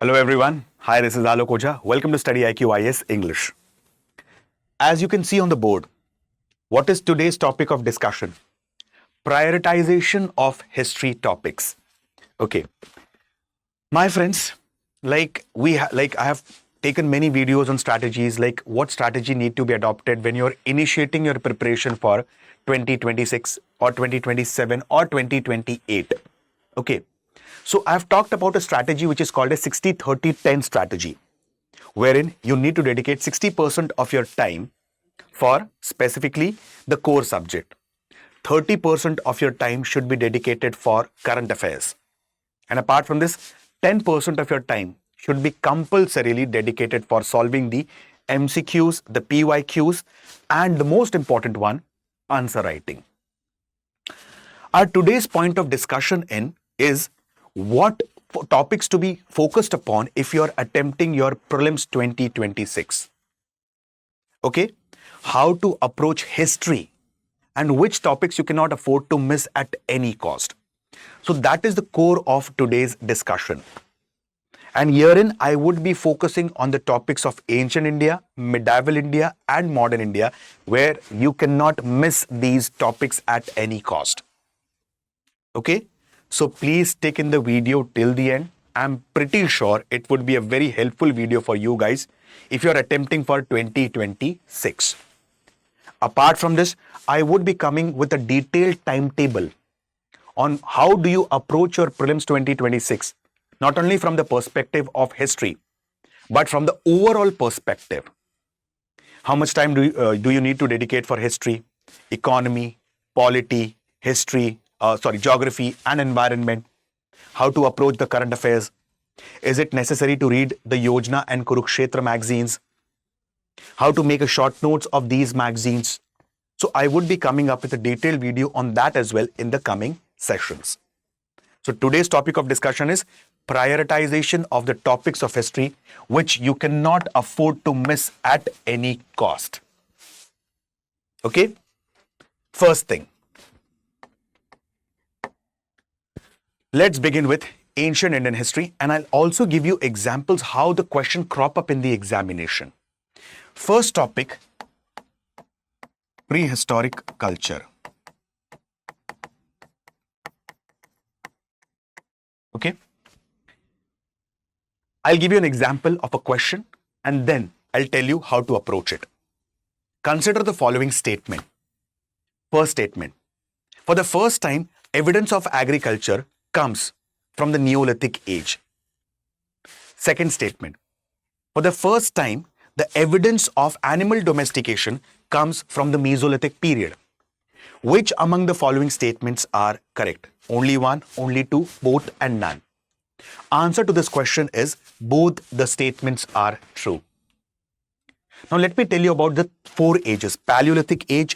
Hello everyone. Hi, this is Alok Ojha. Welcome to StudyIQ IS English. As you can see on the board, what is today's topic of discussion? Prioritization of history topics. Okay. My friends, I have taken many videos on strategies, like what strategy need to be adopted when you're initiating your preparation for 2026 or 2027 or 2028. Okay. So I've talked about a strategy which is called a 60-30-10 strategy, wherein you need to dedicate 60% of your time for specifically the core subject. 30% of your time should be dedicated for current affairs. And apart from this, 10% of your time should be compulsorily dedicated for solving the MCQs, the PYQs, and the most important one, answer writing. Our today's point of discussion is what topics to be focused upon if you're attempting your prelims 2026. Okay, how to approach history and which topics you cannot afford to miss at any cost. So that is the core of today's discussion. And herein I would be focusing on the topics of ancient India, medieval India, and modern India, where you cannot miss these topics at any cost. Okay, so please stick in the video till the end. I'm pretty sure it would be a very helpful video for you guys if you're attempting for 2026. Apart from this, I would be coming with a detailed timetable on how do you approach your prelims 2026, not only from the perspective of history, but from the overall perspective. How much time do you need to dedicate for history, economy, polity, geography and environment? How to approach the current affairs? Is it necessary to read the Yojana and Kurukshetra magazines? How to make a short notes of these magazines? So I would be coming up with a detailed video on that as well in the coming sessions. So today's topic of discussion is prioritization of the topics of history which you cannot afford to miss at any cost. Okay? First thing. Let's begin with ancient Indian history, and I'll also give you examples how the question crop up in the examination. First topic, prehistoric culture. Okay. I'll give you an example of a question and then I'll tell you how to approach it. Consider the following statement. First statement. For the first time, evidence of agriculture comes from the Neolithic age. Second statement. For the first time, the evidence of animal domestication comes from the Mesolithic period. Which among the following statements are correct? Only one, only two, both, and none. Answer to this question is both the statements are true. Now let me tell you about the four ages: Paleolithic age,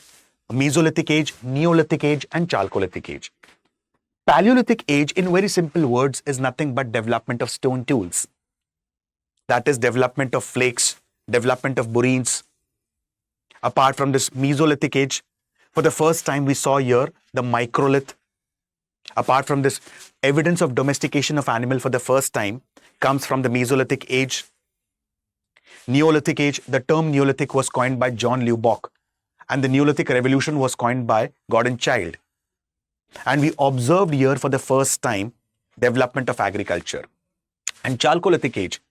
Mesolithic age, Neolithic age, and Chalcolithic age. Paleolithic age, in very simple words, is nothing but development of stone tools. That is development of flakes, development of burins. Apart from this Mesolithic age, for the first time we saw here the microlith. Apart from this, evidence of domestication of animal for the first time comes from the Mesolithic age. Neolithic age, the term Neolithic was coined by John Lubbock, and the Neolithic Revolution was coined by Gordon Childe. And we observed here for the first time development of agriculture. And Chalcolithic age,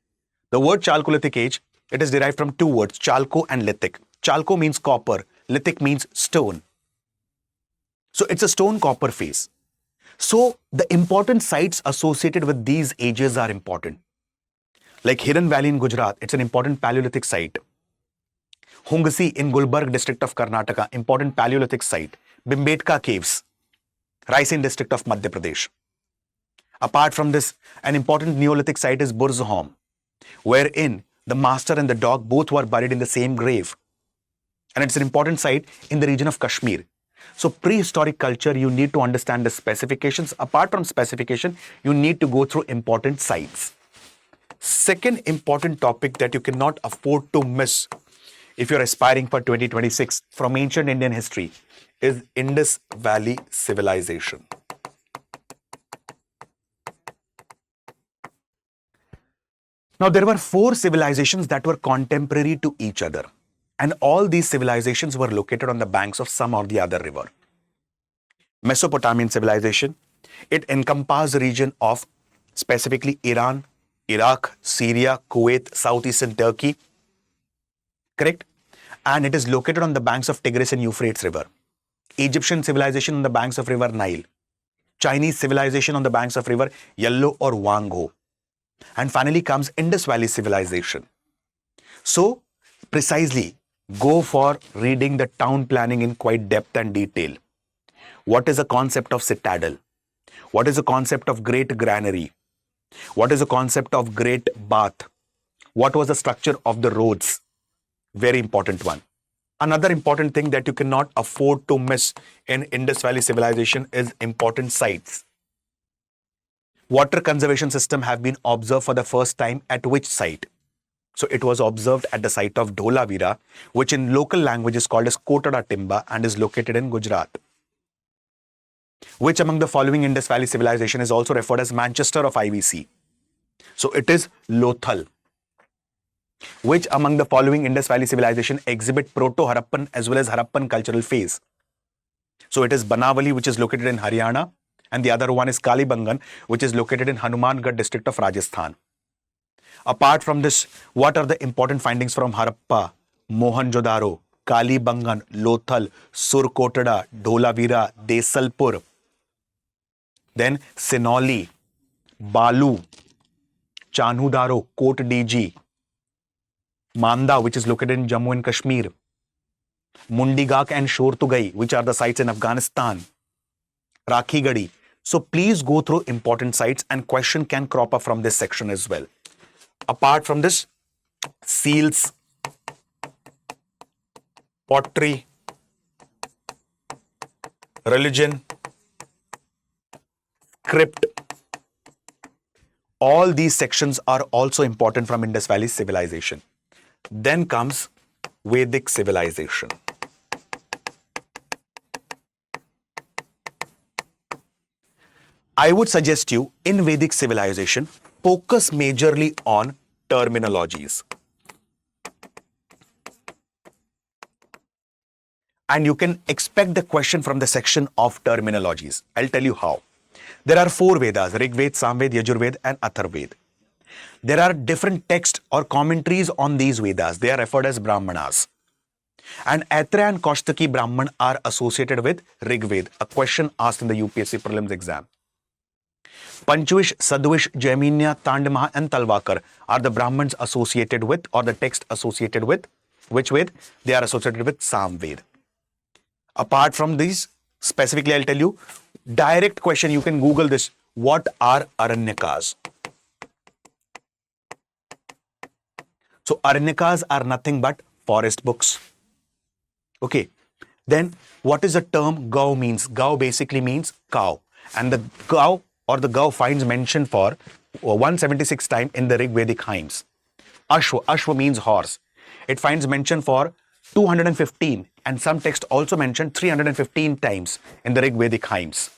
the word Chalcolithic age, it is derived from two words, chalco and lithic. Chalco means copper, lithic means stone. So it's a stone copper phase. So the important sites associated with these ages are important. Like Hiran Valley in Gujarat, it's an important Paleolithic site. Hungasi in Gulbarg district of Karnataka, important Paleolithic site. Bhimbetka caves, Raisen district of Madhya Pradesh. Apart from this, an important Neolithic site is Burzahom, wherein the master and the dog both were buried in the same grave. And it's an important site in the region of Kashmir. So prehistoric culture, you need to understand the specifications. Apart from specification, you need to go through important sites. Second important topic that you cannot afford to miss if you're aspiring for 2026 from ancient Indian history is Indus Valley civilization. Now, there were four civilizations that were contemporary to each other, and all these civilizations were located on the banks of some or the other river. Mesopotamian civilization, it encompassed the region of specifically Iran, Iraq, Syria, Kuwait, southeastern Turkey, correct? And it is located on the banks of Tigris and Euphrates River. Egyptian civilization on the banks of river Nile. Chinese civilization on the banks of river Yellow or Wangho. And finally comes Indus Valley civilization. So, precisely, go for reading the town planning in quite depth and detail. What is the concept of citadel? What is the concept of great granary? What is the concept of great bath? What was the structure of the roads? Very important one. Another important thing that you cannot afford to miss in Indus Valley civilization is important sites. Water conservation system have been observed for the first time at which site? So it was observed at the site of Dholavira, which in local language is called as Kotada Timba and is located in Gujarat. Which among the following Indus Valley civilization is also referred as Manchester of IVC? So it is Lothal. Which among the following Indus Valley civilization exhibit Proto-Harappan as well as Harappan cultural phase? So it is Banavali, which is located in Haryana, and the other one is Kalibangan, which is located in Hanumangarh district of Rajasthan. Apart from this, what are the important findings from Harappa, Mohenjo-daro, Kalibangan, Lothal, Surkotada, Dholavira, Desalpur? Then Sinoli, Balu, Chanhudaro, Kot DG, Manda, which is located in Jammu and Kashmir, Mundigak and Shortugai, which are the sites in Afghanistan, Rakhigadi. So please go through important sites and question can crop up from this section as well. Apart from this, seals, pottery, religion, script, all these sections are also important from Indus Valley civilization. Then comes Vedic civilization. I would suggest you in Vedic civilization, focus majorly on terminologies. And you can expect the question from the section of terminologies. I'll tell you how. There are four Vedas, Rig Ved, Samved, Yajurved and Atharved. There are different texts or commentaries on these Vedas. They are referred as Brahmanas. And Aitra and Kaushtaki Brahman are associated with Rig Ved, a question asked in the UPSC Prelims exam. Panchvish, Sadvish, Jaiminya, Tandamaha and Talwakar are the Brahmans associated with or the text associated with which Ved? They are associated with Samved. Apart from these, specifically I'll tell you, direct question, you can Google this. What are Aranyakas? So Aranyakas are nothing but forest books. Okay. Then what is the term Gau means? Gau basically means cow. And the Gau or the Gau finds mention for 176 times in the Rig Vedic hymns. Ashwa, Ashwa means horse. It finds mention for 215 and some text also mentioned 315 times in the Rig Vedic hymns.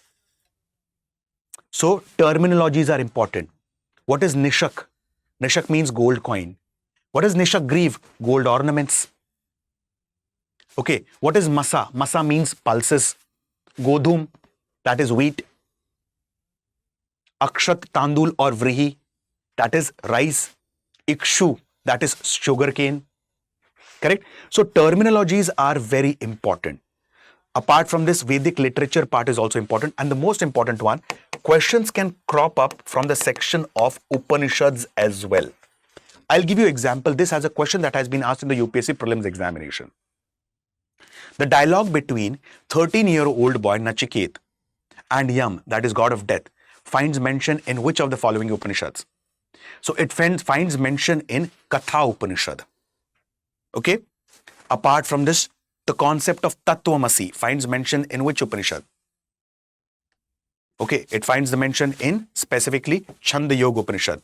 So terminologies are important. What is Nishak? Nishak means gold coin. What is Nishak Grieve? Gold ornaments. Okay, what is Masa? Masa means pulses. Godhum, that is wheat. Akshat Tandul or Vrihi, that is rice. Ikshu, that is sugarcane. Correct? So terminologies are very important. Apart from this, Vedic literature part is also important. And the most important one, questions can crop up from the section of Upanishads as well. I'll give you an example. This has a question that has been asked in the UPSC Prelims examination. The dialogue between 13-year-old boy Nachiket and Yam, that is god of death, finds mention in which of the following Upanishads? So it finds mention in Katha Upanishad. Okay. Apart from this, the concept of Tattvamasi finds mention in which Upanishad? Okay. It finds the mention in specifically Chanda Yoga Upanishad.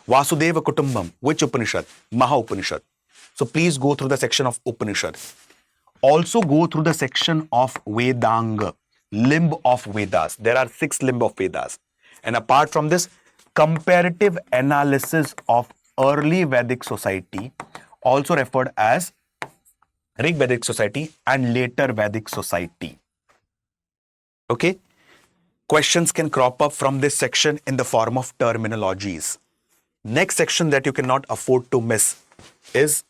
Vasudeva Kutumbam, which Upanishad? Maha Upanishad. So please go through the section of Upanishad. Also go through the section of Vedanga, limb of Vedas. There are 6 limb of Vedas. And apart from this, comparative analysis of early Vedic society, also referred as Rig Vedic society and later Vedic society. Okay? Questions can crop up from this section in the form of terminologies. Next section that you cannot afford to miss is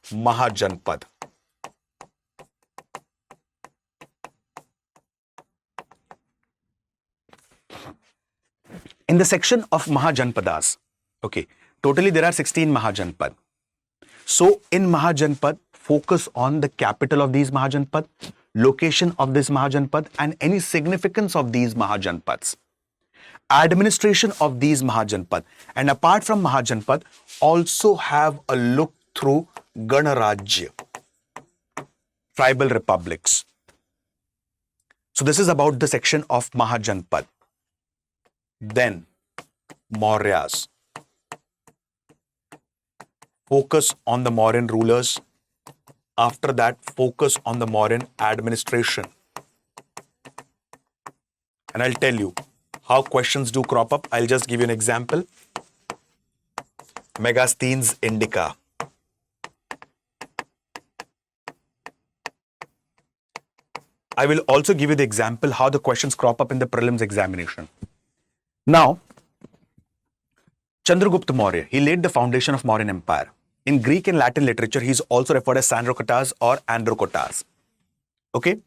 Mahajanpad. In the section of Mahajanpadas, okay, totally there are 16 Mahajanpad. So in Mahajanpad, focus on the capital of these Mahajanpad, location of this Mahajanpad, and any significance of these Mahajanpads. Administration of these Mahajanpad. And apart from Mahajanpad, also have a look through Ganarajya, tribal republics. So this is about the section of Mahajanpad. Then Mauryas. Focus on the Mauryan rulers. After that, focus on the Mauryan administration. And I'll tell you how questions do crop up. I'll just give you an example. Megasthenes Indica. I will also give you the example how the questions crop up in the prelims examination. Now, Chandragupta Maurya, he laid the foundation of Mauryan Empire. In Greek and Latin literature, he is also referred as Sandrokotas or Androkotas. Okay?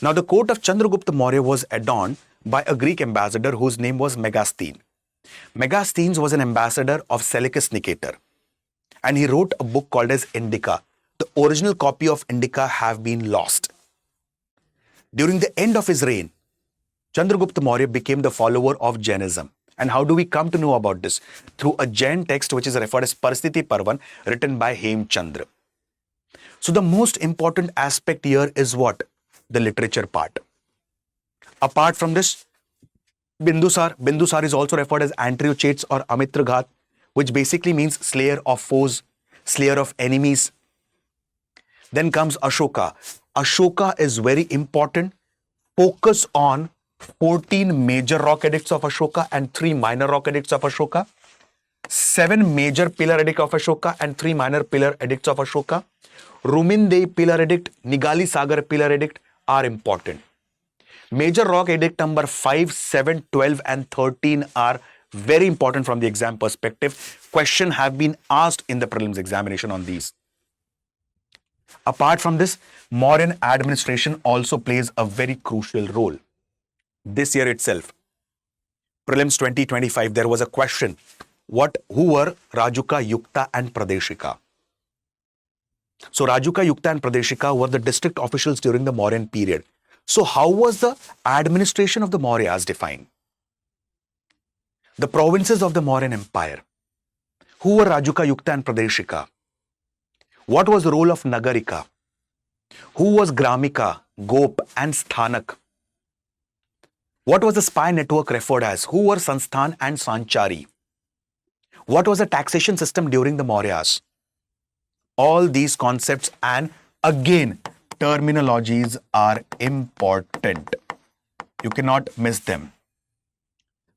Now, the court of Chandragupta Maurya was adorned by a Greek ambassador whose name was Megasthene. Megasthenes was an ambassador of Seleucus Nicator, and he wrote a book called as Indica. The original copy of Indica have been lost. During the end of his reign, Chandragupta Maurya became the follower of Jainism. And how do we come to know about this? Through a Jain text which is referred as Paristhiti Parvan, written by Hemchandra. So the most important aspect here is what? The literature part. Apart from this, Bindusar is also referred as Antriochates or Amitraghat, which basically means slayer of foes, slayer of enemies. Then comes Ashoka. Ashoka is very important. Focus on 14 major rock edicts of Ashoka and 3 minor rock edicts of Ashoka. 7 major pillar edict of Ashoka and 3 minor pillar edicts of Ashoka. Rumindei pillar edict, Nigali Sagar pillar edict are important. Major rock edict number 5, 7, 12 and 13 are very important from the exam perspective. Questions have been asked in the prelims examination on these. Apart from this, Mauryan administration also plays a very crucial role. This year itself, Prelims 2025, there was a question. Who were Rajuka, Yukta and Pradeshika? So Rajuka, Yukta and Pradeshika were the district officials during the Mauryan period. So how was the administration of the Mauryas defined? The provinces of the Mauryan Empire. Who were Rajuka, Yukta and Pradeshika? What was the role of Nagarika? Who was Gramika, Gop and Sthanak? What was the spy network referred as? Who were Sansthan and Sanchari? What was the taxation system during the Mauryas? All these concepts and again, terminologies are important. You cannot miss them.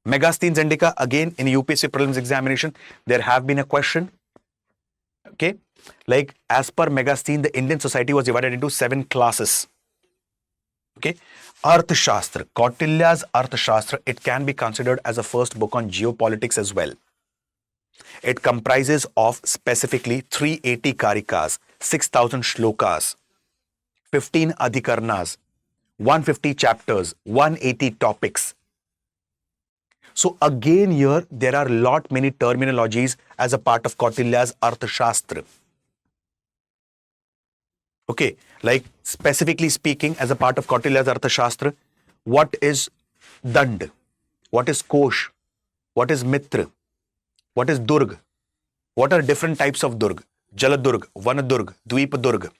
Megasthenes Indica, again in UPSC prelims examination, there have been a question. Okay, like as per Megasthene, the Indian society was divided into 7 classes. Okay, Arthashastra, Kautilya's Arthashastra, it can be considered as a first book on geopolitics as well. It comprises of specifically 380 karikas, 6,000 shlokas, 15 adhikarnas, 150 chapters, 180 topics. So again here, there are many terminologies as a part of Kautilya's Arthashastra. Okay, like specifically speaking, as a part of Kautilya's Arthashastra, what is Dand? What is Kosh? What is Mitra? What is Durg? What are different types of Durg? Jaladurg, Vanadurg, Dvipadurg.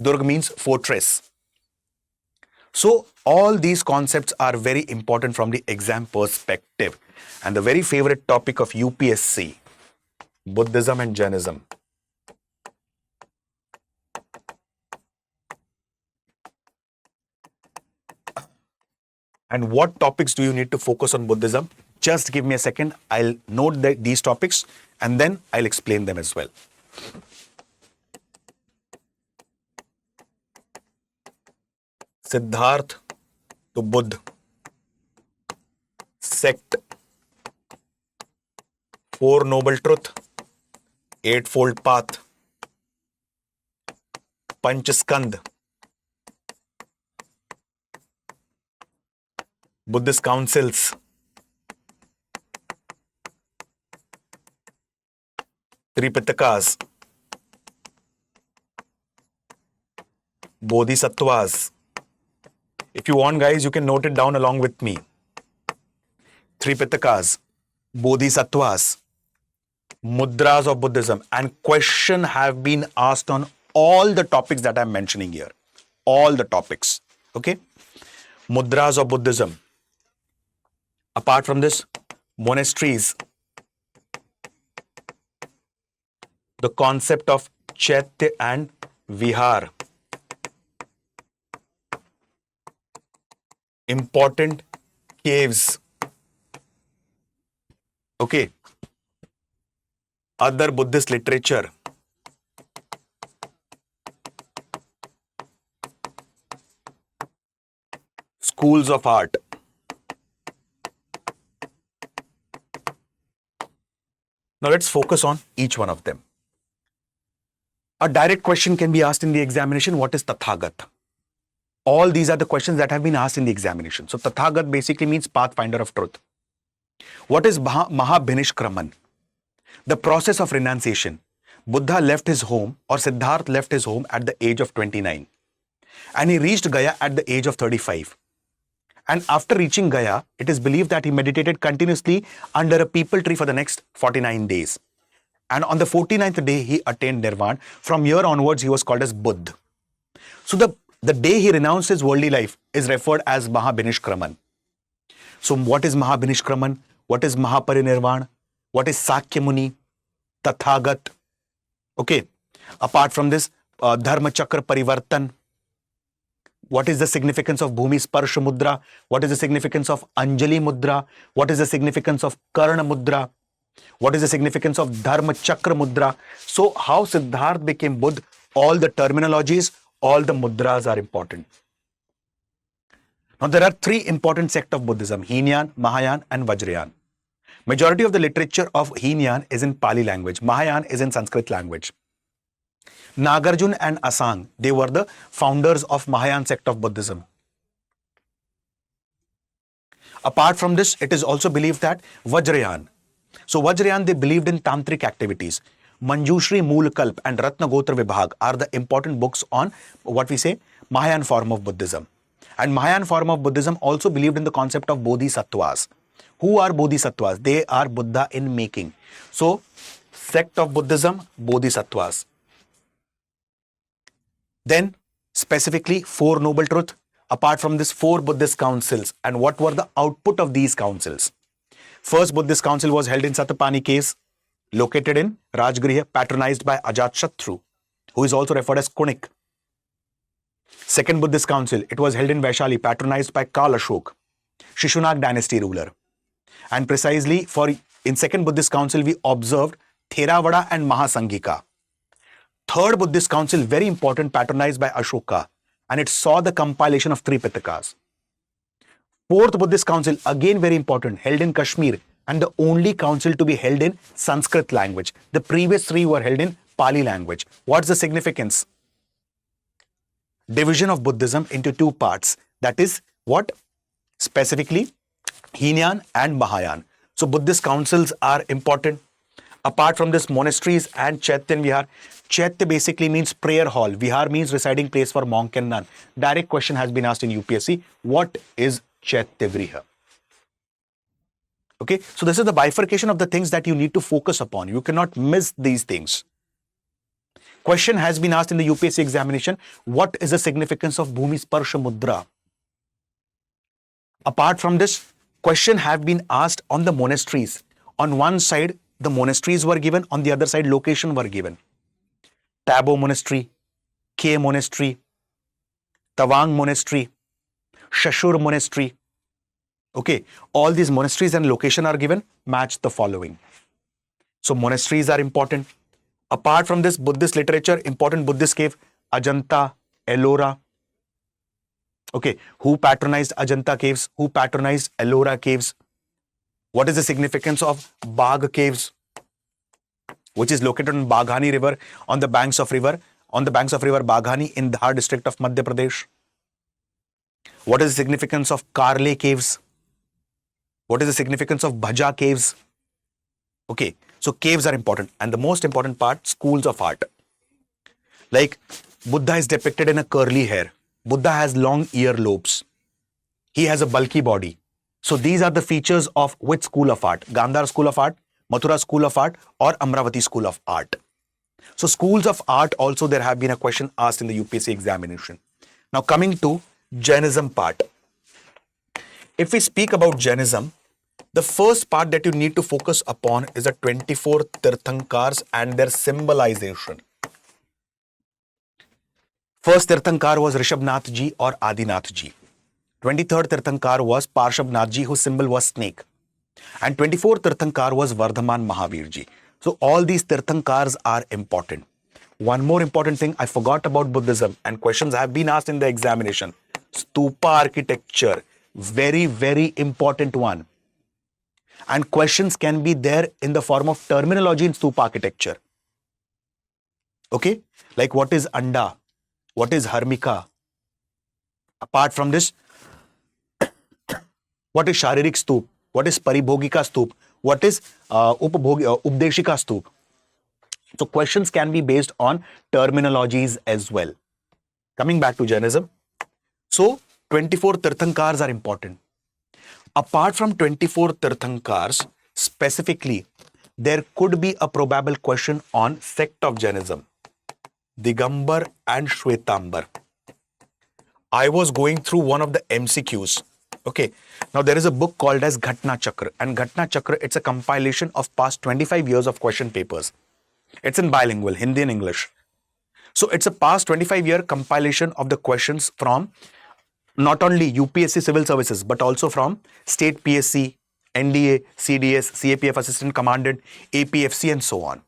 Durg means fortress. So all these concepts are very important from the exam perspective. And the very favorite topic of UPSC, Buddhism and Jainism. And what topics do you need to focus on Buddhism? Just give me a second. I'll note these topics and then I'll explain them as well. Siddharth to Buddha. Sect. Four Noble Truth. Eightfold Path. Panchaskand. Buddhist councils. Tripitakas. Bodhisattvas. If you want, guys, you can note it down along with me. Tripitakas, Bodhisattvas, Mudras of Buddhism, and question have been asked on all the topics that I'm mentioning here. All the topics. Okay? Mudras of Buddhism. Apart from this, monasteries. The concept of Chaitya and Vihar. Important caves. Okay. Other Buddhist literature. Schools of art. Now let's focus on each one of them. A direct question can be asked in the examination. What is Tathagat? All these are the questions that have been asked in the examination. So Tathagat basically means pathfinder of truth. What is Mahabhinishkraman? The process of renunciation. Buddha left his home, or Siddharth left his home at the age of 29. And he reached Gaya at the age of 35. And after reaching Gaya, it is believed that he meditated continuously under a peepal tree for the next 49 days. And on the 49th day, he attained Nirvana. From here onwards, he was called as Buddha. So the day he renounced his worldly life is referred as Mahabhinishkraman. So what is Mahabhinishkraman? What is Mahaparinirvana? What is Sakya Muni? Tathagat? Okay. Apart from this, Dharma Chakra Parivartan. What is the significance of Bhumi Sparsha Mudra? What is the significance of Anjali Mudra? What is the significance of Karna Mudra? What is the significance of Dharma Chakra Mudra? So how Siddharth became Buddha, all the terminologies, all the mudras are important. Now there are three important sects of Buddhism: Heenyan, Mahayana and Vajrayana. Majority of the literature of Heenyan is in Pali language. Mahayana is in Sanskrit language. Nagarjuna and Asang, they were the founders of Mahayana sect of Buddhism. Apart from this, it is also believed that Vajrayana. So Vajrayana, they believed in tantric activities. Manjushri, Moolkalp and Ratnagotra Vibhag are the important books on what we say Mahayana form of Buddhism. And Mahayana form of Buddhism also believed in the concept of Bodhisattvas. Who are Bodhisattvas? They are Buddha in making. So sect of Buddhism, Bodhisattvas. Then specifically four noble truths. Apart from this, four Buddhist councils. And what were the output of these councils? First Buddhist council was held in Satapani case, located in Rajgriha, patronized by Ajatshatru, who is also referred as Kunik. Second Buddhist council, it was held in Vaishali, patronized by Kalashok, Shishunag dynasty ruler. And precisely in second Buddhist council, we observed Theravada and Mahasanghika. Third Buddhist council, very important, patronized by Ashoka, and it saw the compilation of three Pitakas. Fourth Buddhist council, again very important, held in Kashmir, and the only council to be held in Sanskrit language. The previous three were held in Pali language. What's the significance? Division of Buddhism into two parts. That is what? Specifically, Heenyan and Mahayana. So Buddhist councils are important. Apart from this, monasteries and Chaitya Vihar. Chaitya basically means prayer hall. Vihar means residing place for monk and nun. Direct question has been asked in UPSC. What is Chaitya Vriha? Okay, so this is the bifurcation of the things that you need to focus upon. You cannot miss these things. Question has been asked in the UPSC examination. What is the significance of Bhumi Sparsha Mudra? Apart from this, question have been asked on the monasteries. On one side, the monasteries were given. On the other side, location were given. Tabo Monastery, K Monastery, Tawang Monastery, Shashur Monastery. Okay, all these monasteries and location are given, match the following. So monasteries are important. Apart from this, Buddhist literature, important Buddhist cave, Ajanta, Ellora. Okay, who patronized Ajanta caves? Who patronized Ellora caves? What is the significance of Bagh caves, which is located on Baghani river, on the banks of river Baghani in Dhar district of Madhya Pradesh? What is the significance of Karle caves? What is the significance of Bhaja caves? Okay, so caves are important. And the most important part, schools of art. Like Buddha is depicted in a curly hair. Buddha has long ear lobes. He has a bulky body. So these are the features of which school of art? Gandhar School of Art, Mathura School of Art, or Amravati School of Art. So schools of art also, there have been a question asked in the UPSC examination. Now coming to Jainism part. If we speak about Jainism, the first part that you need to focus upon is the 24 Tirthankars and their symbolization. First Tirthankar was Rishabhnath Ji or Adinath Ji. 23rd Tirthankar was Parshabnath Ji, whose symbol was snake. And 24th Tirthankar was Vardhaman Mahavir Ji. So all these Tirthankars are important. One more important thing, I forgot about Buddhism, and questions have been asked in the examination. Stupa architecture, very, very important one. And questions can be there in the form of terminology in stupa architecture. Okay, like what is Anda? What is Harmika? Apart from this, what is Sharirik Stup? What is Paribhogika Stup? What is Updeshika Stup? So questions can be based on terminologies as well. Coming back to Jainism. So 24 Tirthankars are important. Apart from 24 Tirthankars, specifically, there could be a probable question on sect of Jainism, Digambar and Shwetambar. I was going through one of the MCQs. Okay, now there is a book called as Ghatna Chakra, and Ghatna Chakra, it's a compilation of past 25 years of question papers. It's in bilingual, Hindi and English. So it's a past 25-year compilation of the questions from not only UPSC civil services, but also from state PSC, NDA, CDS, CAPF assistant commandant, APFC, and so on.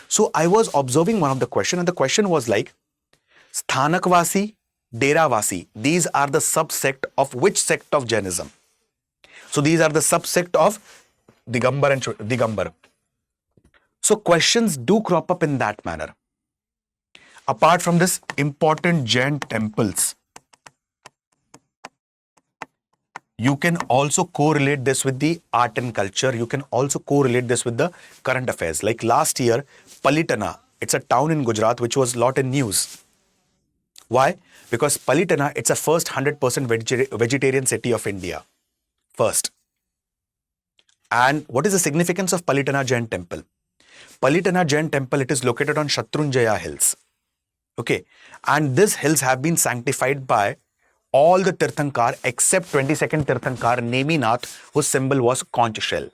So I was observing one of the question, and the question was like, Sthanakvasi, Deravasi, these are the subsect of which sect of Jainism? So these are the subsect of Digambar and Digambar. So questions do crop up in that manner. Apart from this, important Jain temples. You can also correlate this with the art and culture. You can also correlate this with the current affairs. Like last year, Palitana, it's a town in Gujarat which was a lot in news. Why? Because Palitana, it's a first 100% vegetarian city of India. First. And what is the significance of Palitana Jain temple? Palitana Jain temple, it is located on Shatrunjaya hills. Okay. And these hills have been sanctified by all the Tirthankar except 22nd Tirthankar, Neminath, whose symbol was conch shell.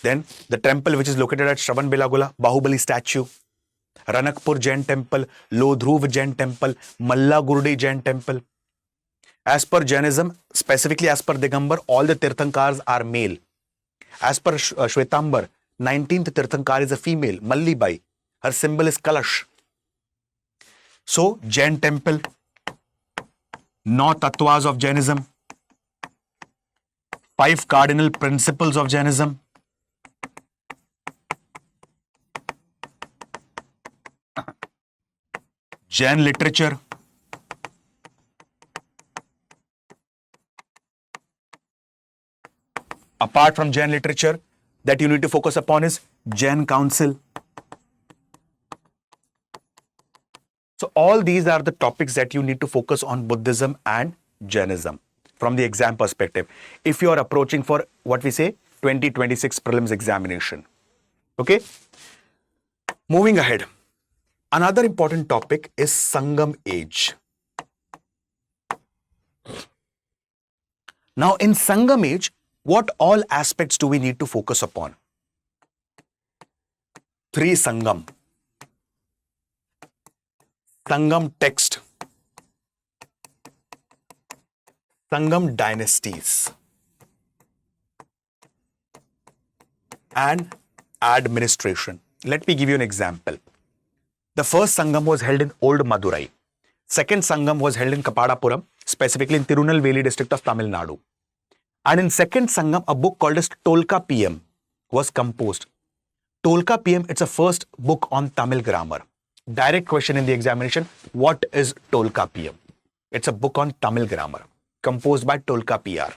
Then the temple which is located at Shravan Belagula, Bahubali statue, Ranakpur Jain temple, Lodhruv Jain temple, Malla Gurdi Jain temple. As per Jainism, specifically as per Digambar, all the Tirthankars are male. As per Shwetambar, 19th Tirthankar is a female, Mallibai. Her symbol is Kalash. So, Jain temple, No Tattvas of Jainism, 5 cardinal principles of Jainism, Jain literature, apart from Jain literature, that you need to focus upon is Jain Council. So all these are the topics that you need to focus on Buddhism and Jainism from the exam perspective. If you are approaching for what we say 2026 prelims examination. Okay. Moving ahead. Another important topic is Sangam age. Now in Sangam age, what all aspects do we need to focus upon? 3 Sangam. Sangam text, Sangam dynasties and administration. Let me give you an example. The first Sangam was held in Old Madurai. Second Sangam was held in Kapadapuram, specifically in Tirunelveli district of Tamil Nadu. And in second Sangam, a book called as Tolka PM was composed. Tolka PM, it's a first book on Tamil grammar. Direct question in the examination, what is Tolka PM? It's a book on Tamil grammar, composed by Tolka PR.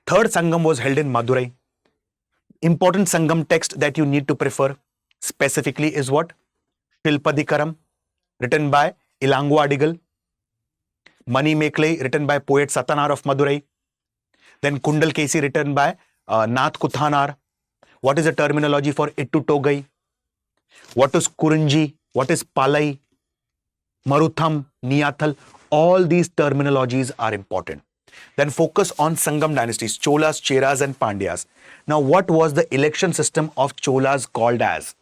Third Sangam was held in Madurai. Important Sangam text that you need to prefer specifically is what? Shilpadikaram, written by Ilangu Adigal. Mani Meklai, written by poet Satanar of Madurai. Then Kundal Kesi, written by Nath Kuthanar. What is the terminology for Ittu Togai? What is Kurunji? What is Palai? Marutham, Niyathal. All these terminologies are important. Then focus on Sangam dynasties, Cholas, Cheras and Pandyas. Now, what was the election system of Cholas called as?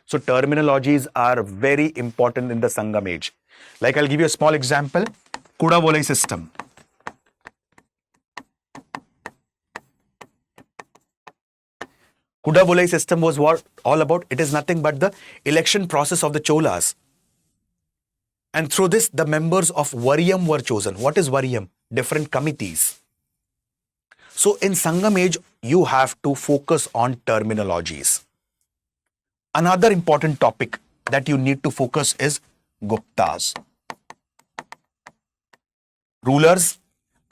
So, terminologies are very important in the Sangam age. Like, I'll give you a small example. Kudavolai system. Kudavolai system was what all about? It is nothing but the election process of the Cholas. And through this, the members of Varyam were chosen. What is Varyam? Different committees. So in Sangam age, you have to focus on terminologies. Another important topic that you need to focus is Guptas. Rulers,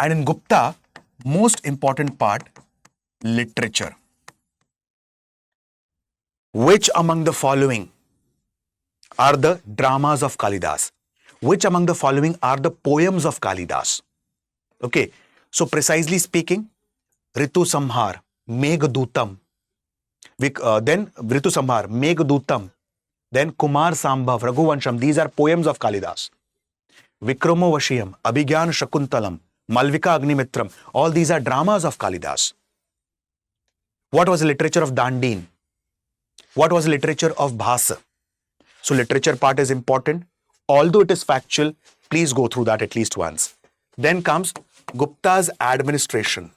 and in Gupta, most important part, literature. Which among the following are the dramas of Kalidas? Which among the following are the poems of Kalidas? Okay, so precisely speaking, Ritu Samhar, Meghdootam, then Ritu Samhar, Meghdootam, then Kumar Sambhav, Raghuvansham, these are poems of Kalidas. Vikramavashiyam, Abhigyan Shakuntalam, Malvika Agnimitram, all these are dramas of Kalidas. What was the literature of Dandin? What was the literature of Bhasa? So literature part is important. Although it is factual, please go through that at least once. Then comes Gupta's administration.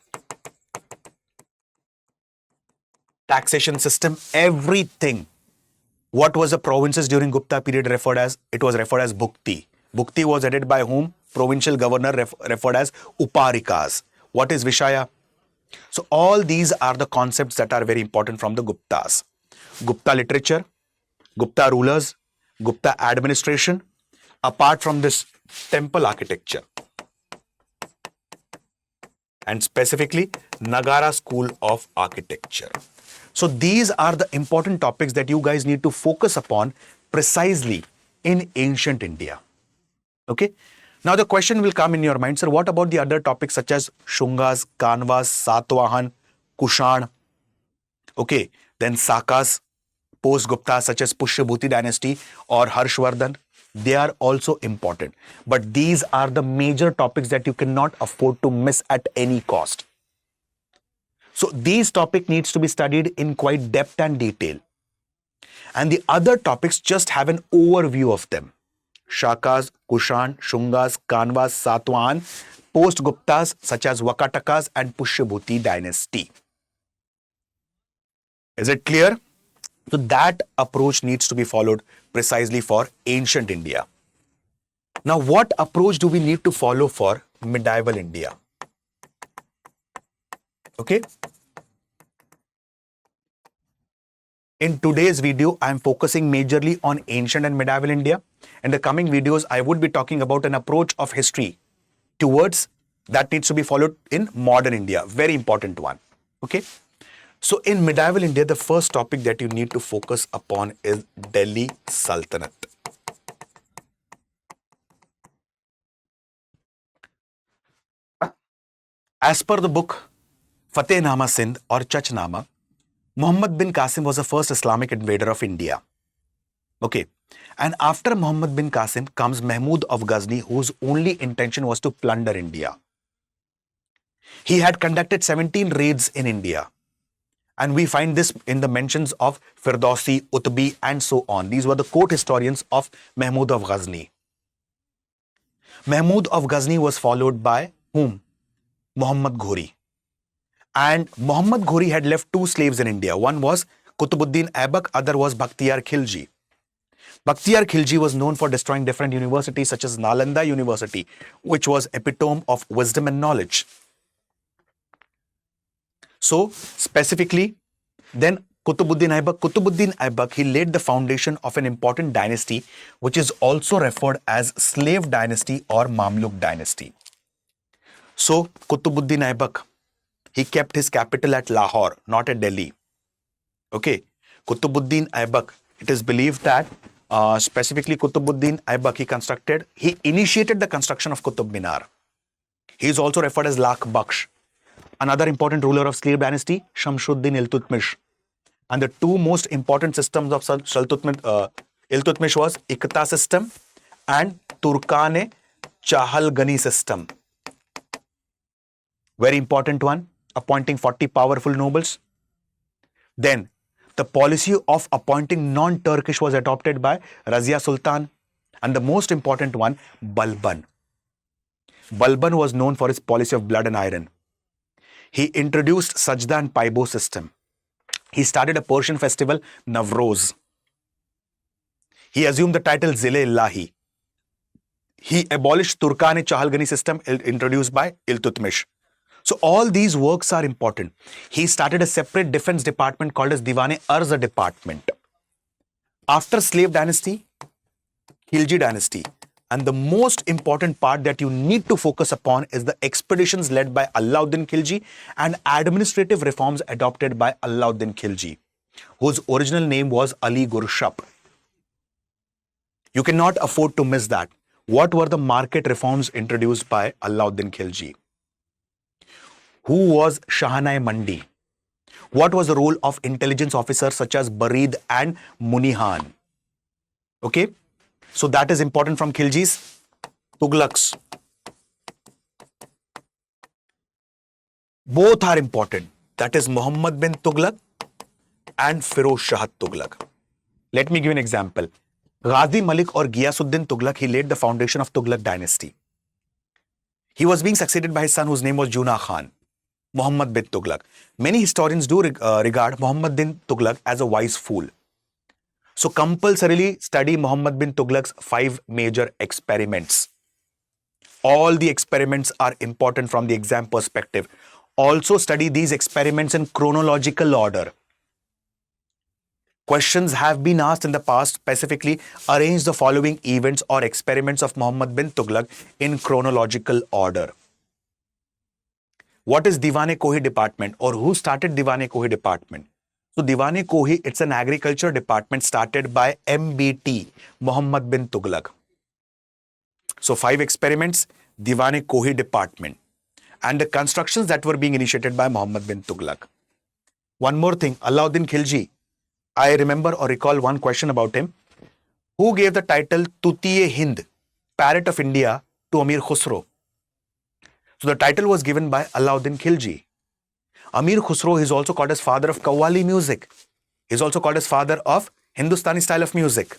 Taxation system, everything. What was the provinces during Gupta period referred as? It was referred as Bhukti. Bhukti was headed by whom? Provincial governor referred as Uparikas. What is Vishaya? So all these are the concepts that are very important from the Guptas. Gupta literature, Gupta rulers, Gupta administration, apart from this, temple architecture, and specifically Nagara school of architecture. So these are the important topics that you guys need to focus upon precisely in ancient India. Okay. Now the question will come in your mind, sir, what about the other topics such as Shungas, Kanvas, Satwahan, Kushan, okay, then Sakas, post-Gupta such as Pushyabhuti dynasty or Harshvardhan, they are also important. But these are the major topics that you cannot afford to miss at any cost. So these topics needs to be studied in quite depth and detail. And the other topics just have an overview of them. Shakas, Kushan, Shungas, Kanvas, Satwahan, post-Guptas such as Vakatakas and Pushyabhuti dynasty. Is it clear? So that approach needs to be followed precisely for ancient India. Now, what approach do we need to follow for medieval India? Okay. In today's video, I am focusing majorly on ancient and medieval India. In the coming videos, I would be talking about an approach of history towards that needs to be followed in modern India. Very important one. Okay. So in medieval India, the first topic that you need to focus upon is Delhi Sultanate. As per the book Fateh-Nama Sindh or Chachnama, Muhammad bin Qasim was the first Islamic invader of India. Okay. And after Muhammad bin Qasim comes Mahmud of Ghazni, whose only intention was to plunder India. He had conducted 17 raids in India. And we find this in the mentions of Firdausi, Utbi, and so on. These were the court historians of Mahmud of Ghazni. Mahmud of Ghazni was followed by whom? Muhammad Ghori. And Muhammad Ghori had left two slaves in India. One was Qutbuddin Aibak, other was Bakhtiyar Khilji. Bakhtiyar Khilji was known for destroying different universities such as Nalanda University, which was epitome of wisdom and knowledge. So specifically, then Qutbuddin Aibak, he laid the foundation of an important dynasty, which is also referred as slave dynasty or Mamluk dynasty. So Qutbuddin Aibak, he kept his capital at Lahore, not at Delhi. Okay, Qutbuddin Aibak, it is believed that specifically Qutbuddin Aibak, he initiated the construction of Qutub Minar. He is also referred as Lakh Baksh. Another important ruler of slave dynasty, Shamsuddin Iltutmish. And the two most important systems of Iltutmish was Iqta system and Turkane Chahalgani system. Very important one, appointing 40 powerful nobles. Then, the policy of appointing non-Turkish was adopted by Razia Sultan. And the most important one, Balban. Balban was known for his policy of blood and iron. He introduced Sajda and Paibo system. He started a Persian festival, Navroz. He assumed the title Zile-Illahi. He abolished Turkane Chahalgani system introduced by Iltutmish. So all these works are important. He started a separate defense department called as Diwan-e-Arz department. After slave dynasty, Khilji dynasty. And the most important part that you need to focus upon is the expeditions led by Alauddin Khilji and administrative reforms adopted by Alauddin Khilji, whose original name was Ali Gurshap. You cannot afford to miss that. What were the market reforms introduced by Alauddin Khilji? Who was Shahanai Mandi? What was the role of intelligence officers such as Barid and Munihan? Okay, so that is important from Khilji's. Tughlaqs. Both are important. That is Muhammad bin Tughlaq and Firoz Shah Tughlaq. Let me give you an example. Ghazi Malik or Ghiyasuddin Tughlaq, he laid the foundation of Tughlaq dynasty. He was being succeeded by his son whose name was Juna Khan, Muhammad bin Tughlaq. Many historians do regard Muhammad bin Tughlaq as a wise fool. So compulsorily study Muhammad bin Tughlaq's 5 major experiments. All the experiments are important from the exam perspective. Also study these experiments in chronological order. Questions have been asked in the past, specifically arrange the following events or experiments of Muhammad bin Tughlaq in chronological order. What is Diwan-e-Kohi department, or who started Diwan-e-Kohi department? So Diwan-e-Kohi, it's an agriculture department started by MBT, Muhammad bin Tughlaq. So 5 experiments, Diwan-e-Kohi department, and the constructions that were being initiated by Muhammad bin Tughlaq. One more thing, Alauddin Khilji. I remember or recall one question about him. Who gave the title Tutiye-Hind, Parrot of India, to Amir Khusro? So the title was given by Alauddin Khilji. Amir Khusro is also called as father of Qawwali music. He is also called as father of Hindustani style of music.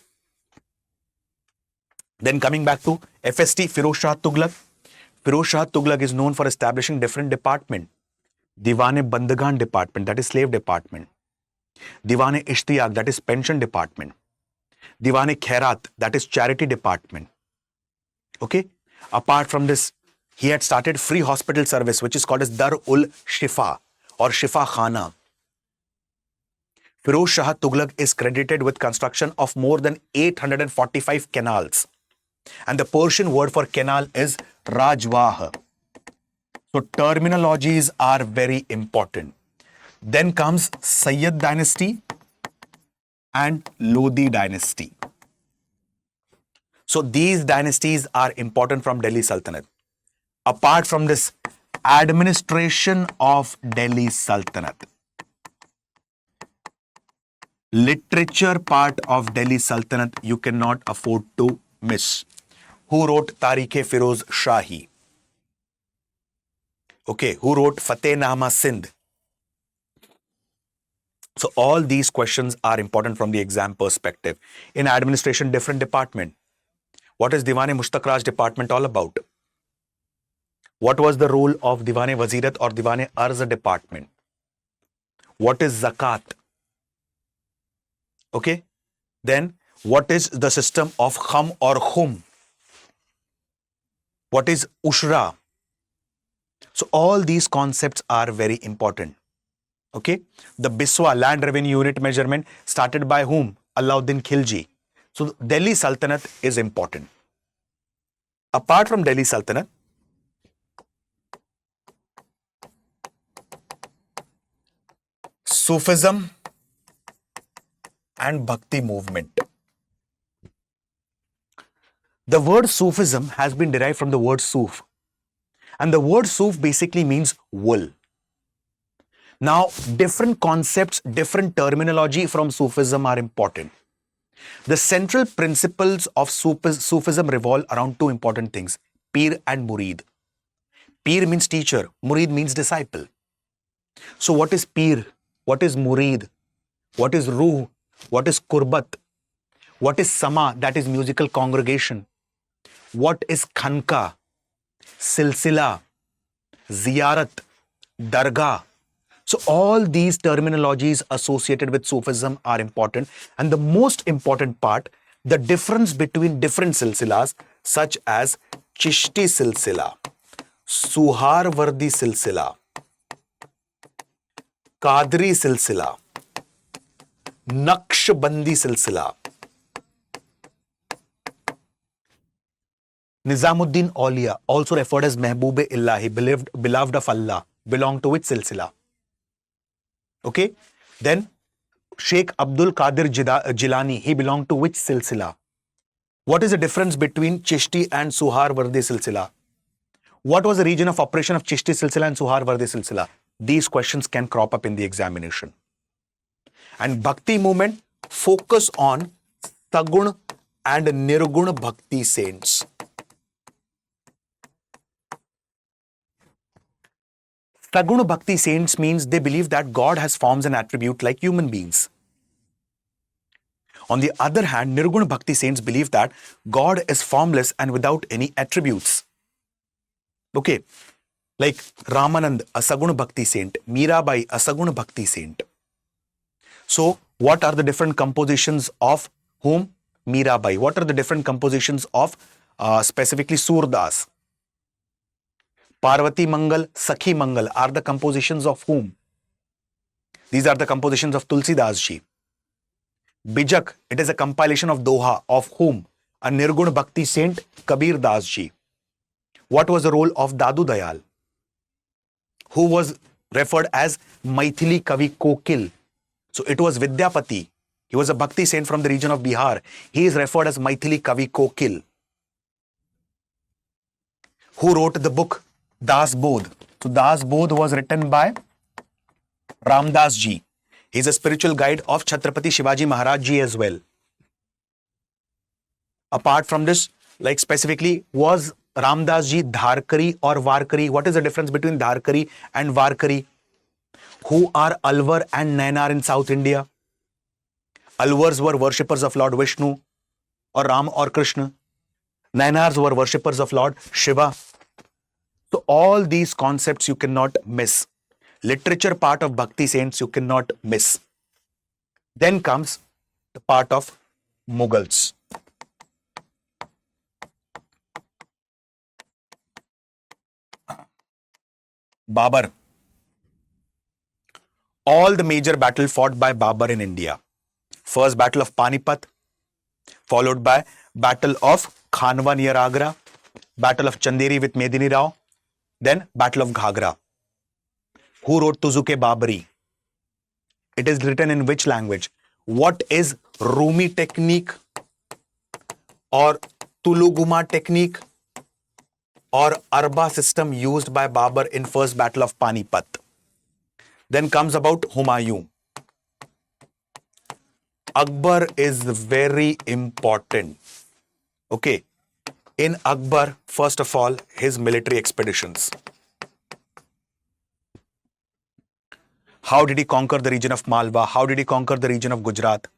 Then coming back to FST, Firoz Shah Tughlaq. Firoz Shah Tughlaq is known for establishing different departments. Diwan-e-Bandagan department, that is slave department. Diwan-e-Ishtiyaq, that is pension department. Diwan-e-Khairat, that is charity department. Okay. Apart from this, he had started free hospital service, which is called as Dar-ul-Shifa or Shifa Khana. Firoz Shah Tughlaq is credited with construction of more than 845 canals. And the Persian word for canal is Rajwah. So terminologies are very important. Then comes Sayyid dynasty and Lodi dynasty. So these dynasties are important from Delhi Sultanate. Apart from this, administration of Delhi Sultanate. Literature part of Delhi Sultanate you cannot afford to miss. Who wrote Tarikh-e-Firoz Shahi? Okay, who wrote Fateh-Nama Sindh? So all these questions are important from the exam perspective. In administration, different department. What is Diwan-e-Mushtaq Raj department all about? What was the role of Diwane Wazirat or Diwane Arz department? What is zakat? Okay. Then what is the system of kham or khum? What is ushra? So all these concepts are very important. Okay. The Biswa land revenue unit measurement started by whom? Alauddin Khilji. So Delhi Sultanate is important. Apart from Delhi Sultanate, Sufism and Bhakti movement. The word Sufism has been derived from the word Suf. And the word Suf basically means wool. Now, different concepts, different terminology from Sufism are important. The central principles of Sufism revolve around two important things, Pir and Murid. Pir means teacher, Murid means disciple. So what is Pir? What is Murid? What is Ruh? What is Kurbat? What is Sama? That is musical congregation. What is Khanka? Silsila, Ziyarat, Dargah. So all these terminologies associated with Sufism are important. And the most important part, the difference between different silsilas such as Chishti silsila, Suharwardi silsila, Qadri silsila, Naqshbandi silsila, Nizamuddin Auliya, also referred as Mehboob-e-Illahi, beloved of Allah, belong to which silsila? Okay. Then Sheikh Abdul Qadir Jilani, he belonged to which silsila? What is the difference between Chishti and Suharwardi silsila? What was the region of operation of Chishti silsila and Suharwardi silsila? These questions can crop up in the examination. And Bhakti movement focus on Sagun and Nirgun Bhakti saints. Sagun Bhakti saints means they believe that God has forms and attributes like human beings. On the other hand, Nirgun Bhakti saints believe that God is formless and without any attributes. Okay, like Ramanand, a Sagun Bhakti saint, Mirabai, a Sagun Bhakti saint. So, what are the different compositions of whom? Mirabai. What are the different compositions of specifically Surdas? Parvati Mangal, Sakhi Mangal are the compositions of whom? These are the compositions of Tulsidas ji. Bijak, it is a compilation of Doha of whom? A Nirgun Bhakti saint, Kabir Das ji. What was the role of Dadu Dayal, who was referred as Maithili Kavi Kokil? So it was Vidyapati. He was a Bhakti saint from the region of Bihar. He is referred as Maithili Kavi Kokil. Who wrote the book Das Bodh? So Das Bodh was written by Ramdas ji. He is a spiritual guide of Chhatrapati Shivaji Maharaj ji as well. Apart from this, like specifically, was Ramdas ji Dharkari or Varkari? What is the difference between Dharkari and Varkari? Who are Alwar and Nainar in South India? Alwars were worshippers of Lord Vishnu or Ram or Krishna. Nainars were worshippers of Lord Shiva. So all these concepts you cannot miss. Literature part of Bhakti saints you cannot miss. Then comes the part of Mughals. Babar. All the major battles fought by Babar in India. First battle of Panipat, followed by battle of Khanwa near Agra, battle of Chanderi with Medini Rao, then battle of Ghagra. Who wrote Tuzuke Babari? It is written in which language? What is Rumi technique or Tuluguma technique or Arba system used by Babar in first battle of Panipat? Then comes about Humayun. Akbar is very important. Okay. In Akbar, first of all, his military expeditions. How did he conquer the region of Malwa? How did he conquer the region of Gujarat?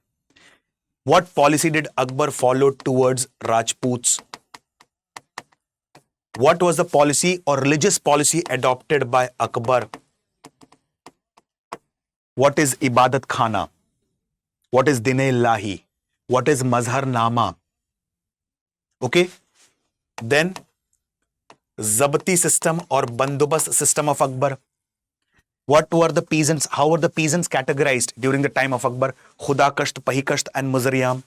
What policy did Akbar follow towards Rajputs? What was the policy or religious policy adopted by Akbar? What is Ibadat Khana? What is Din-e-Ilahi? What is Mazhar-Nama? Okay. Then Zabti system or Bandobast system of Akbar. What were the peasants? How were the peasants categorized during the time of Akbar? Khuda Kasht, Pahi Kasht and Muzariyam.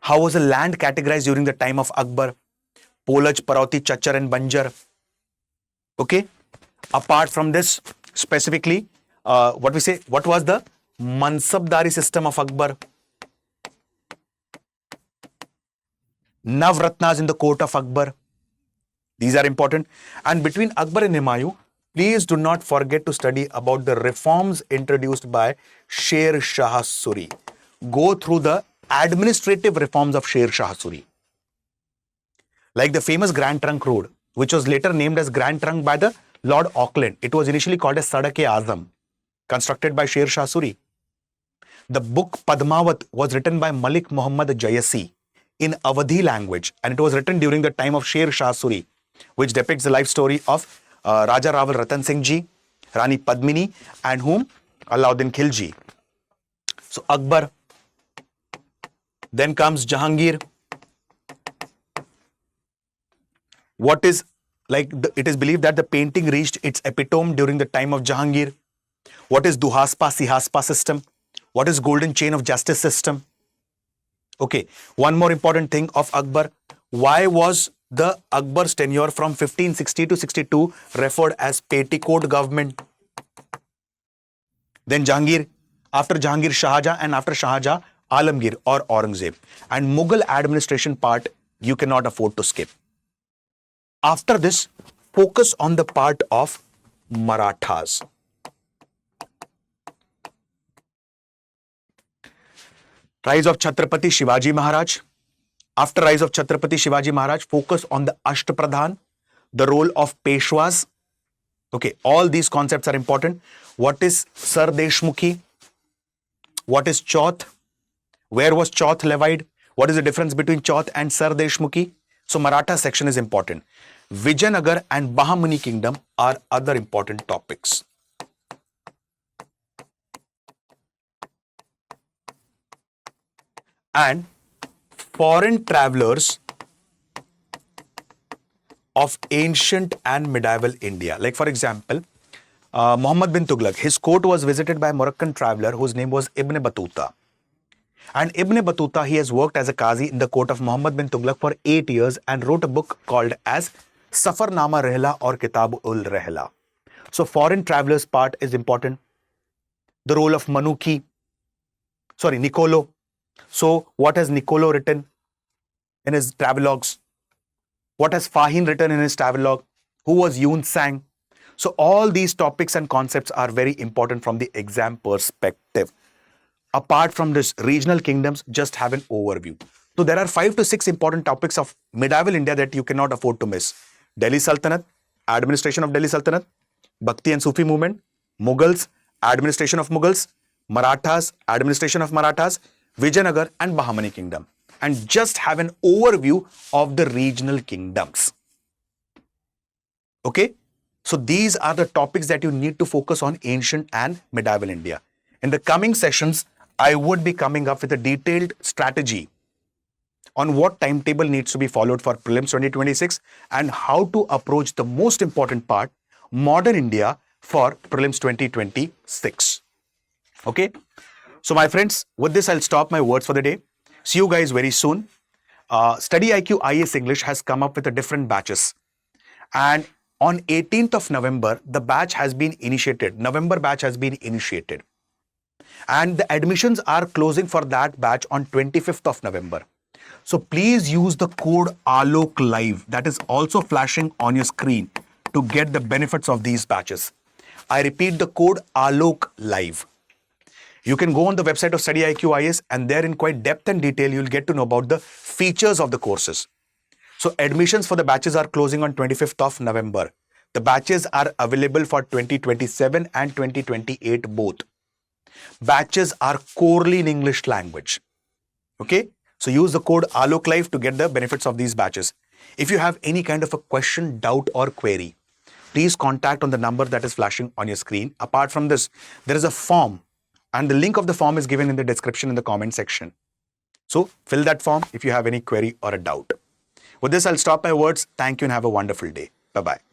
How was the land categorized during the time of Akbar? Polaj, Parauti, Chachar and Banjar. Okay. Apart from this, specifically, what was the Mansabdari system of Akbar? Navratnas in the court of Akbar. These are important. And between Akbar and Humayun, please do not forget to study about the reforms introduced by Sher Shah Suri. Go through the administrative reforms of Sher Shah Suri. Like the famous Grand Trunk Road, which was later named as Grand Trunk by the Lord Auckland. It was initially called as Sadak-e-Azam, constructed by Sher Shah Suri. The book Padmavat was written by Malik Muhammad Jayasi in Awadhi language, and it was written during the time of Sher Shah Suri, which depicts the life story of Raja Rawal Ratan Singh Ji, Rani Padmini, and whom? Alauddin Khilji. So Akbar. Then comes Jahangir. What is it is believed that the painting reached its epitome during the time of Jahangir. What is Duhaspa Sihaspa system? What is golden chain of justice system? Okay, one more important thing of Akbar. Why was the Akbar's tenure from 1560 to 62 referred as petticoat government? Then Jahangir, after Jahangir, Shahjahan, and after Shahjahan, Alamgir or Aurangzeb. And Mughal administration part you cannot afford to skip. After this, focus on the part of Marathas. Rise of Chhatrapati Shivaji Maharaj. After rise of Chhatrapati Shivaji Maharaj, focus on the Ashtapradhan, the role of Peshwas. Okay, all these concepts are important. What is Sar Deshmukhi? What is Chauth? Where was Chauth levied? What is the difference between Chauth and Sar Deshmukhi? So Maratha section is important. Vijayanagar and Bahamani kingdom are other important topics. And foreign travelers of ancient and medieval India. Like for example, Muhammad bin Tughlaq, his court was visited by a Moroccan traveler whose name was Ibn Battuta. And Ibn Battuta, he has worked as a Qazi in the court of Muhammad bin Tughlaq for 8 years and wrote a book called as Safarnama Rehla or Kitab-ul Rehla. So foreign travelers part is important. The role of Niccolo. So what has Niccolo written in his travelogues? What has Fahin written in his travelogue? Who was Yun Sang? So all these topics and concepts are very important from the exam perspective. Apart from this, regional kingdoms just have an overview. So there are 5 to 6 important topics of medieval India that you cannot afford to miss. Delhi Sultanate, administration of Delhi Sultanate, Bhakti and Sufi movement, Mughals, administration of Mughals, Marathas, administration of Marathas, Vijayanagar and Bahamani kingdom. And just have an overview of the regional kingdoms. Okay? So these are the topics that you need to focus on ancient and medieval India. In the coming sessions, I would be coming up with a detailed strategy on what timetable needs to be followed for Prelims 2026 and how to approach the most important part, modern India, for Prelims 2026. Okay? So my friends, with this I'll stop my words for the day. See you guys very soon. StudyIQ IAS English has come up with a different batches. And on 18th of November, the batch has been initiated. November batch has been initiated. And the admissions are closing for that batch on 25th of November. So please use the code ALOK LIVE that is also flashing on your screen to get the benefits of these batches. I repeat the code ALOK LIVE. You can go on the website of StudyIQ IAS and there in quite depth and detail you'll get to know about the features of the courses. So admissions for the batches are closing on 25th of November. The batches are available for 2027 and 2028 both. Batches are corely in English language. Okay? So use the code ALOK LIVE to get the benefits of these batches. If you have any kind of a question, doubt, or query, please contact on the number that is flashing on your screen. Apart from this, there is a form, and the link of the form is given in the description in the comment section. So fill that form if you have any query or a doubt. With this, I'll stop my words. Thank you and have a wonderful day. Bye-bye.